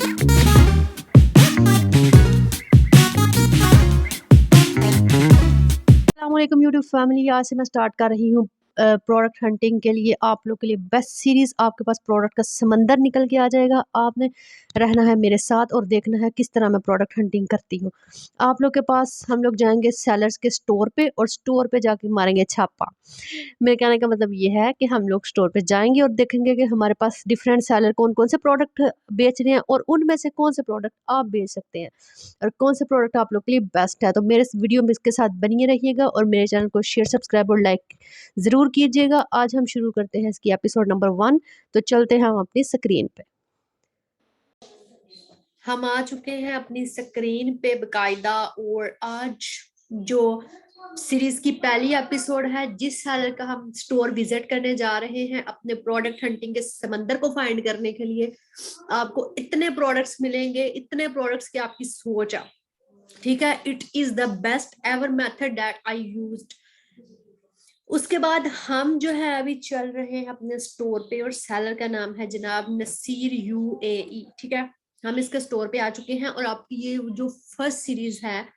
अस्सलामुअलैकुम YouTube family. आज से मैं स्टार्ट कर रही हूँ प्रोडक्ट हंटिंग के लिए। आप लोग के लिए बेस्ट सीरीज़, आपके पास प्रोडक्ट का समंदर निकल के आ जाएगा। आपने रहना है मेरे साथ और देखना है किस तरह मैं प्रोडक्ट हंटिंग करती हूँ। आप लोग के पास हम लोग जाएंगे सेलर्स के स्टोर पे और स्टोर पे जाके मारेंगे छापा। मेरे कहने का मतलब ये है कि हम लोग स्टोर पे जाएंगे और देखेंगे कि हमारे पास डिफरेंट सेलर कौन कौन से प्रोडक्ट बेच रहे हैं और उनमें से कौन से प्रोडक्ट आप बेच सकते हैं और कौन से प्रोडक्ट आप लोग के लिए बेस्ट है। तो मेरे इस वीडियो में इसके साथ बनिए रहिएगा और मेरे चैनल को शेयर, सब्सक्राइब और लाइक ज़रूर कीजिएगा। आज हम शुरू करते हैं इसकी एपिसोड नंबर 1। तो चलते हैं हम अपनी स्क्रीन पे। हम आ चुके हैं अपनी स्क्रीन पे बकायदा और आज जो सीरीज की पहली एपिसोड है, जिस सेलर का हम स्टोर विजिट करने जा रहे हैं अपने प्रोडक्ट हंटिंग के समंदर को फाइंड करने के लिए। आपको इतने प्रोडक्ट्स मिलेंगे, इतने प्रोडक्ट्स की आपकी सोच है, ठीक है। It is the best ever method that I used. उसके बाद हम जो है अभी चल रहे हैं अपने स्टोर पे और सेलर का नाम है जनाब नसीर UAE, ठीक है। हम इसके स्टोर पे आ चुके हैं और आपकी ये जो फर्स्ट सीरीज है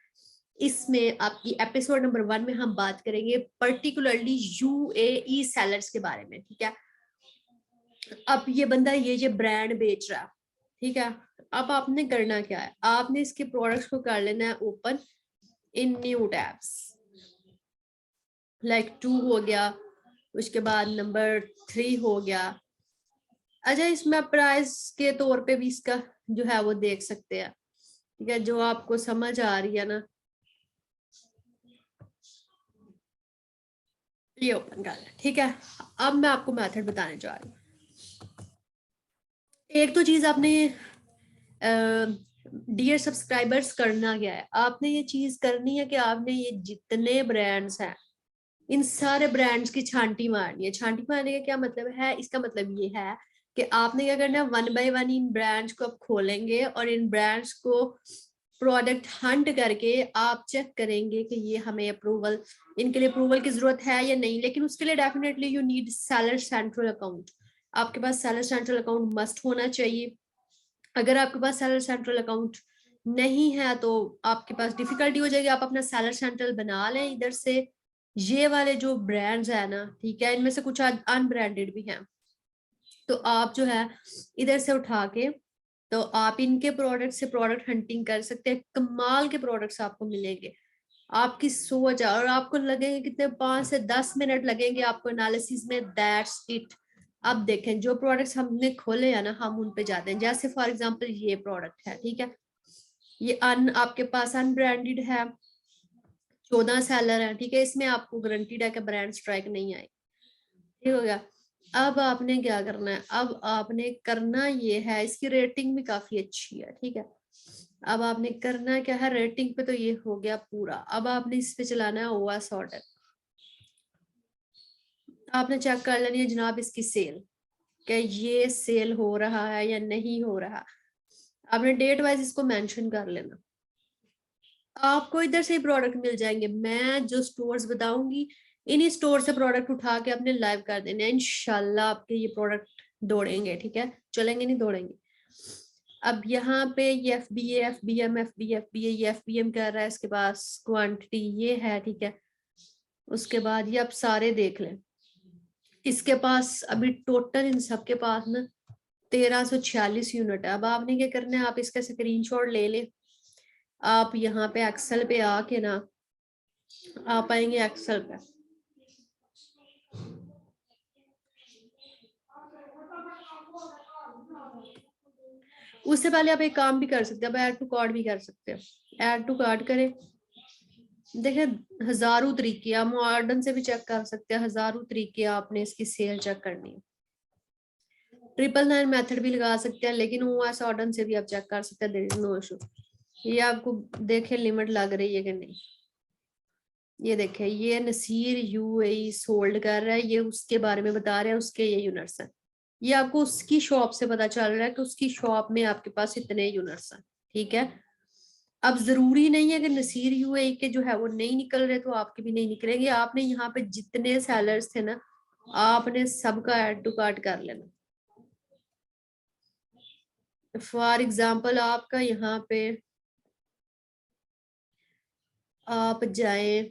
इसमें आपकी एपिसोड नंबर 1 में हम बात करेंगे पर्टिकुलरली UAE सेलर्स के बारे में, ठीक है। अब ये बंदा ये ब्रांड बेच रहा है, ठीक है। अब आपने करना क्या है, आपने इसके प्रोडक्ट्स को कर लेना है open in new tabs, like 2 हो गया, उसके बाद नंबर 3 हो गया। अच्छा, इसमें प्राइस के तौर पे भी इसका जो है वो देख सकते हैं, ठीक है। जो आपको समझ आ रही है ना, ये ओपन कर लें, ठीक है। अब मैं आपको मेथड बताने जा रही हूँ। एक तो चीज आपने डियर सब्सक्राइबर्स करना क्या है, आपने ये चीज करनी है कि आपने ये जितने ब्रांड्स हैं इन सारे ब्रांड्स की छांटी मारनी है। छांटी मारने का क्या मतलब है, इसका मतलब ये है कि आपने क्या करना है, 1 बाय 1 इन ब्रांड्स को आप खोलेंगे और इन ब्रांड्स को प्रोडक्ट हंट करके आप चेक करेंगे कि ये हमें अप्रूवल, इनके लिए अप्रूवल की जरूरत है या नहीं। लेकिन उसके लिए definitely you need seller central account. आपके पास सेलर सेंट्रल अकाउंट मस्ट होना चाहिए। अगर आपके पास सेलर सेंट्रल अकाउंट नहीं है तो आपके पास डिफिकल्टी हो जाएगी। आप अपना सेलर सेंट्रल बना लें इधर से। ये वाले जो ब्रांड्स है ना, ठीक है, इनमें से कुछ अनब्रांडेड भी हैं, तो आप जो है इधर से उठा के तो आप इनके प्रोडक्ट से प्रोडक्ट हंटिंग कर सकते हैं। कमाल के प्रोडक्ट्स आपको मिलेंगे। आपकी सोच है और आपको लगेंगे कितने 5 से 10 मिनट लगेंगे आपको एनालिसिस में, दैट्स इट। अब देखें जो प्रोडक्ट्स हमने खोले हैं ना, हम उन पे जाते हैं। जैसे फॉर एग्जांपल ये प्रोडक्ट है, ठीक है, ये आपके पास अनब्रांडेड है, 14 सेलर है, ठीक है। इसमें आपको गारंटीड है कि ब्रांड स्ट्राइक नहीं आए, ठीक हो गया। अब आपने क्या करना है, अब आपने करना ये है, इसकी रेटिंग भी काफी अच्छी है, ठीक है। अब आपने करना क्या है, रेटिंग पे तो ये हो गया पूरा। अब आपने इस पे चलाना है OS ऑर्डर। आपने चेक कर लेनी है जनाब इसकी सेल, क्या ये सेल हो रहा है या नहीं हो रहा। आपने डेट वाइज इसको मेंशन कर लेना। आपको इधर से ही प्रोडक्ट मिल जाएंगे। मैं जो स्टोर्स बताऊंगी इन्हीं स्टोर से प्रोडक्ट उठा के अपने लाइव कर देने, इंशाल्लाह आपके ये प्रोडक्ट दौड़ेंगे, ठीक है, चलेंगे नहीं दौड़ेंगे। अब यहाँ पे ये FBA FBM FBA ये FBM कर रहा है, इसके पास क्वांटिटी ये है, ठीक है। उसके बाद ये आप सारे देख लें, इसके पास अभी टोटल इन सब के पास ना 1346 यूनिट है। अब आपने क्या करना है, आप इसका स्क्रीनशॉट ले लें। आप यहाँ पे एक्सेल पे आके ना, आप आएंगे एक्सेल पे, उससे पहले आप एक काम भी कर सकते हैं, आप ऐड टू कार्ड भी कर सकते हैं। ऐड टू कार्ड करें, देखें हजारों तरीके, आप मॉडर्न से भी चेक कर सकते हैं, हजारों तरीके आपने इसकी सेल चेक करनी है। 999 मेथड भी लगा सकते हैं, लेकिन OS ऑर्डर से भी आप चेक कर सकते हैं, देयर इज नो इशू। ये आपको देखें लिमिट लग रही है कि नहीं। ये देखें, ये नसीर UAE सोल्ड कर रहा है, ये उसके बारे में बता रहा है, उसके ये यूनिट्स हैं। ये आपको उसकी शॉप से पता चल रहा है कि उसकी शॉप में आपके पास इतने यूनिट्स हैं, ठीक है। अब जरूरी नहीं है कि नसीर UAE के जो है वो नहीं निकल रहे तो आपके भी नहीं निकलेंगे। आपने यहाँ पे जितने सेलर्स थे ना, आपने सबका ऐड टू कार्ट कर लेना। फॉर एग्जाम्पल आपका यहाँ पे आप जाए,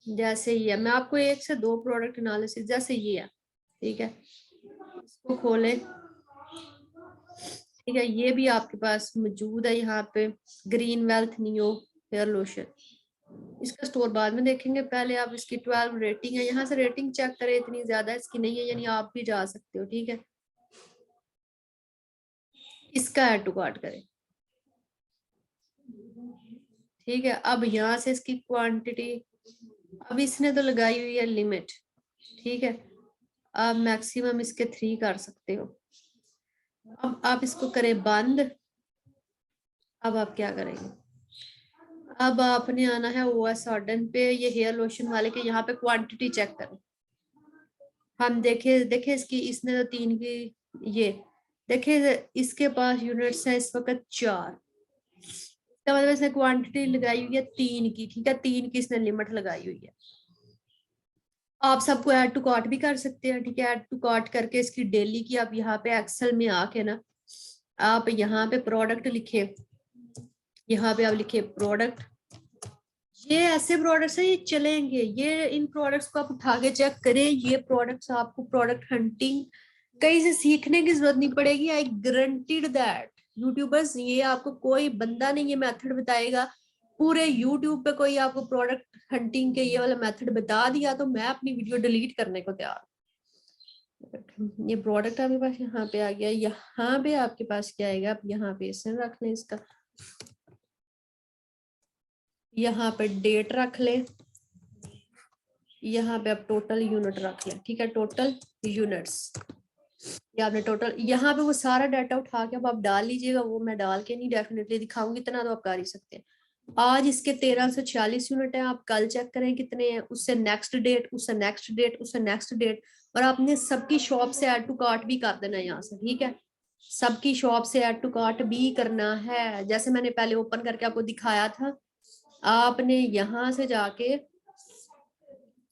जैसे ये है, मैं आपको एक से दो प्रोडक्ट एनालिसिस, जैसे ये है, ठीक है, इसको खोलें, ठीक है, ये भी आपके पास मौजूद है यहाँ पे, green wealth neo hair lotion. इसका स्टोर बाद में देखेंगे, पहले आप इसकी 12 रेटिंग है, यहाँ से रेटिंग चेक करें, इतनी ज्यादा इसकी नहीं है, यानी आप भी जा सकते हो, ठीक है। इसका ऐड टू कार्ट करें, ठीक है। अब यहाँ से इसकी क्वांटिटी, अब इसने तो लगाई हुई है लिमिट, ठीक है, आप मैक्सिमम इसके 3 कर सकते हो। अब आप इसको करें बंद। अब आप क्या करेंगे, अब आपने आना है ओएस ऑर्डन पे, ये हेयर लोशन वाले के, यहाँ पे क्वांटिटी चेक करें। हम देखे इसकी, इसने तो 3 की, ये देखे इसके पास यूनिट्स है इस वक्त 4, इसका मतलब इसने क्वांटिटी लगाई हुई है 3 की, ठीक है, 3 की इसने लिमिट लगाई हुई है। आप सबको ऐड टू कार्ट भी कर सकते हैं, ठीक है, ऐड टू कार्ट करके इसकी डेली की आप यहाँ पे एक्सेल में आके ना, आप यहाँ पे प्रोडक्ट लिखे, यहाँ पे आप लिखे प्रोडक्ट, ये ऐसे प्रोडक्ट्स है, ये चलेंगे, ये इन प्रोडक्ट्स को आप उठा के चेक करें, ये प्रोडक्ट्स आपको प्रोडक्ट हंटिंग कहीं से सीखने की जरूरत नहीं पड़ेगी, आई गारंटीड दैट। यूट्यूबर्स, ये आपको कोई बंदा नहीं ये मेथड बताएगा, पूरे यूट्यूब पे कोई आपको प्रोडक्ट हंटिंग के ये वाला मेथड बता दिया तो मैं अपनी वीडियो डिलीट करने को तैयार हूं। ये प्रोडक्ट आपके पास यहाँ पे आ गया, यहाँ पे आपके पास क्या आएगा, आप यहाँ पे इसे रख लें, इसका यहाँ पे डेट रख ले, यहाँ पे आप टोटल यूनिट रख लें, ठीक है, टोटल यूनिट्स, या आपने टोटल, यहाँ पे वो सारा डाटा उठा के अब आप डाल लीजिएगा, वो मैं डाल के नहीं डेफिनेटली दिखाऊंगी, इतना तो आप कर ही सकते हैं। आज इसके 1346 यूनिट है, आप कल चेक करें कितने हैं, उससे नेक्स्ट डेट, उससे नेक्स्ट डेट, उससे नेक्स्ट डेट, और आपने सबकी शॉप से ऐड टू कार्ट भी कर देना है यहाँ से, ठीक है, सबकी शॉप से ऐड टू कार्ट भी करना है, जैसे मैंने पहले ओपन करके आपको दिखाया था। आपने यहाँ से जाके,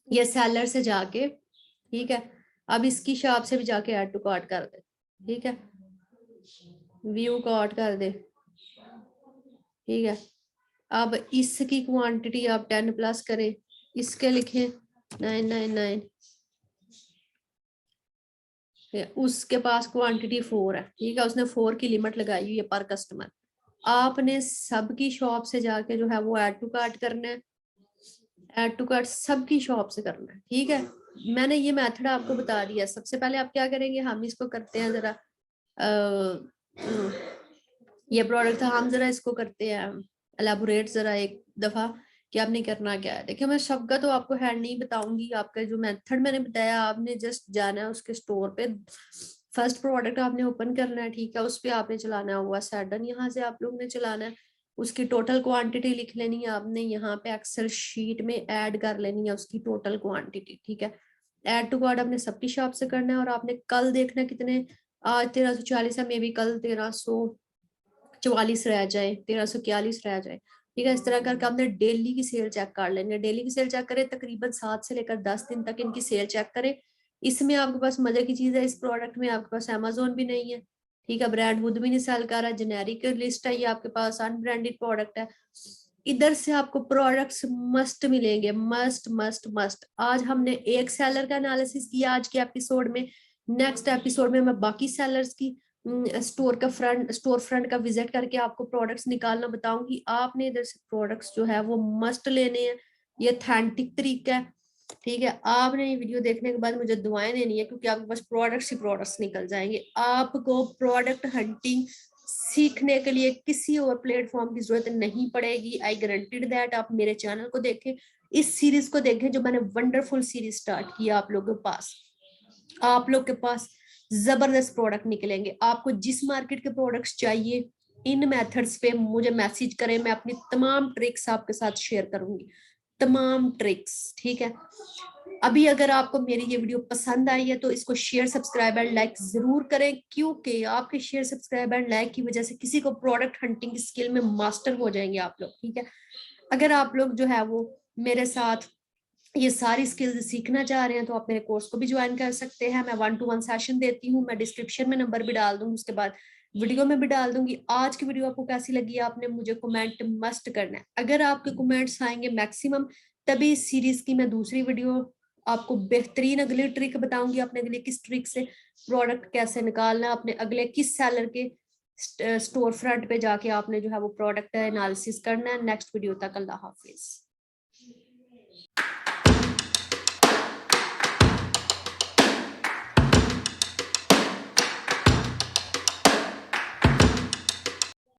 ये सेलर से जाके, ठीक है, अब इसकी शॉप से भी जाके ऐड टू कार्ट कर दे, ठीक है, व्यू कार्ट कर दे, ठीक है। अब इसकी क्वांटिटी आप 10 प्लस करें, इसके लिखें 999, उसके पास क्वांटिटी 4 है, ठीक है, उसने 4 की लिमिट लगाई हुई है पर कस्टमर। आपने सबकी शॉप से जाके जो है वो ऐड टू कार्ट करना है, ऐड टू कार्ट सबकी शॉप से करना है, ठीक है। मैंने ये मेथड आपको बता दिया। सबसे पहले आप क्या करेंगे, हम इसको करते हैं जरा, ये प्रोडक्ट था, हम जरा इसको करते हैं एलाबोरेट जरा एक दफा कि आपने करना क्या है। देखिए मैं सबका तो आपको हैंड नहीं बताऊंगी, आपका जो मेथड मैंने बताया, आपने जस्ट जाना है उसके स्टोर पे, फर्स्ट प्रोडक्ट आपने ओपन करना है, ठीक है, उस पर आपने चलाना हुआ सैडन, यहाँ से आप लोग ने चलाना है, उसकी टोटल क्वांटिटी लिख लेनी है आपने, यहाँ पे एक्सेल शीट में ऐड कर लेनी है उसकी टोटल क्वांटिटी, ठीक है। ऐड टू कार्ट आपने सबकी शॉप से करना है, और आपने कल देखना कितने, आज 1340 है, मे बी कल 1344 रह जाए, 1341 रह जाए, ठीक है। इस तरह करके आपने डेली की सेल चेक कर लेनी है, डेली की सेल चेक करें, तकरीबन 7 से लेकर 10 दिन तक इनकी सेल चेक करें। इसमें आपके पास मजे की चीज है, इस प्रोडक्ट में आपके पास अमेजोन भी नहीं है, ठीक है, ब्रांड खुद भी नहीं सेल कर रहा, जेनेरिक लिस्ट है ये आपके पास, अनब्रांडेड प्रोडक्ट है। इधर से आपको प्रोडक्ट्स मस्ट मिलेंगे, मस्ट मस्ट मस्ट। आज हमने एक सेलर का एनालिसिस किया आज के एपिसोड में, नेक्स्ट एपिसोड में मैं बाकी सेलर्स की स्टोर फ्रंट का विजिट करके आपको प्रोडक्ट्स निकालना बताऊंगी। आपने इधर से प्रोडक्ट्स जो है वो मस्ट लेने हैं, ये ऑथेंटिक तरीका है, ठीक है। आपने ये वीडियो देखने के बाद मुझे दुआएं देनी है, क्योंकि आपके पास प्रोडक्ट्स ही प्रोडक्ट्स निकल जाएंगे। आपको प्रोडक्ट हंटिंग सीखने के लिए किसी और प्लेटफॉर्म की जरूरत नहीं पड़ेगी, आई गारंटीड दैट। आप मेरे चैनल को देखें, इस सीरीज को देखें जो मैंने वंडरफुल सीरीज स्टार्ट किया आप लोगों के पास, आप लोग के पास जबरदस्त प्रोडक्ट निकलेंगे। आपको जिस मार्केट के प्रोडक्ट्स चाहिए, इन मेथड्स पे मुझे मैसेज करें, मैं अपनी तमाम ट्रिक्स आपके साथ शेयर करूंगी, तमाम ट्रिक्स, ठीक है। अभी अगर आपको मेरी ये वीडियो पसंद आई है तो इसको शेयर सब्सक्राइब एंड लाइक जरूर करें, क्योंकि आपके शेयर सब्सक्राइब एंड लाइक की वजह से किसी को प्रोडक्ट हंटिंग स्किल में मास्टर हो जाएंगे आप लोग, ठीक है। अगर आप लोग जो है वो मेरे साथ ये सारी स्किल्स सीखना चाह रहे हैं तो आप मेरे कोर्स को भी ज्वाइन कर सकते हैं। मैं 1-to-1 सेशन देती हूँ, मैं डिस्क्रिप्शन में नंबर भी डाल दूंगी, उसके बाद वीडियो में भी डाल दूंगी। आज की वीडियो आपको कैसी लगी, आपने मुझे कमेंट मस्ट करना है। अगर आपके कमेंट्स आएंगे मैक्सिमम, तभी इस सीरीज की मैं दूसरी वीडियो आपको बेहतरीन अगली ट्रिक बताऊंगी, अपने अगले किस ट्रिक से प्रोडक्ट कैसे निकालना है, अपने अगले किस सेलर के स्टोर फ्रंट पे जाके आपने जो है वो प्रोडक्ट एनालिसिस करना है। नेक्स्ट वीडियो तक अल्लाह हाफिज।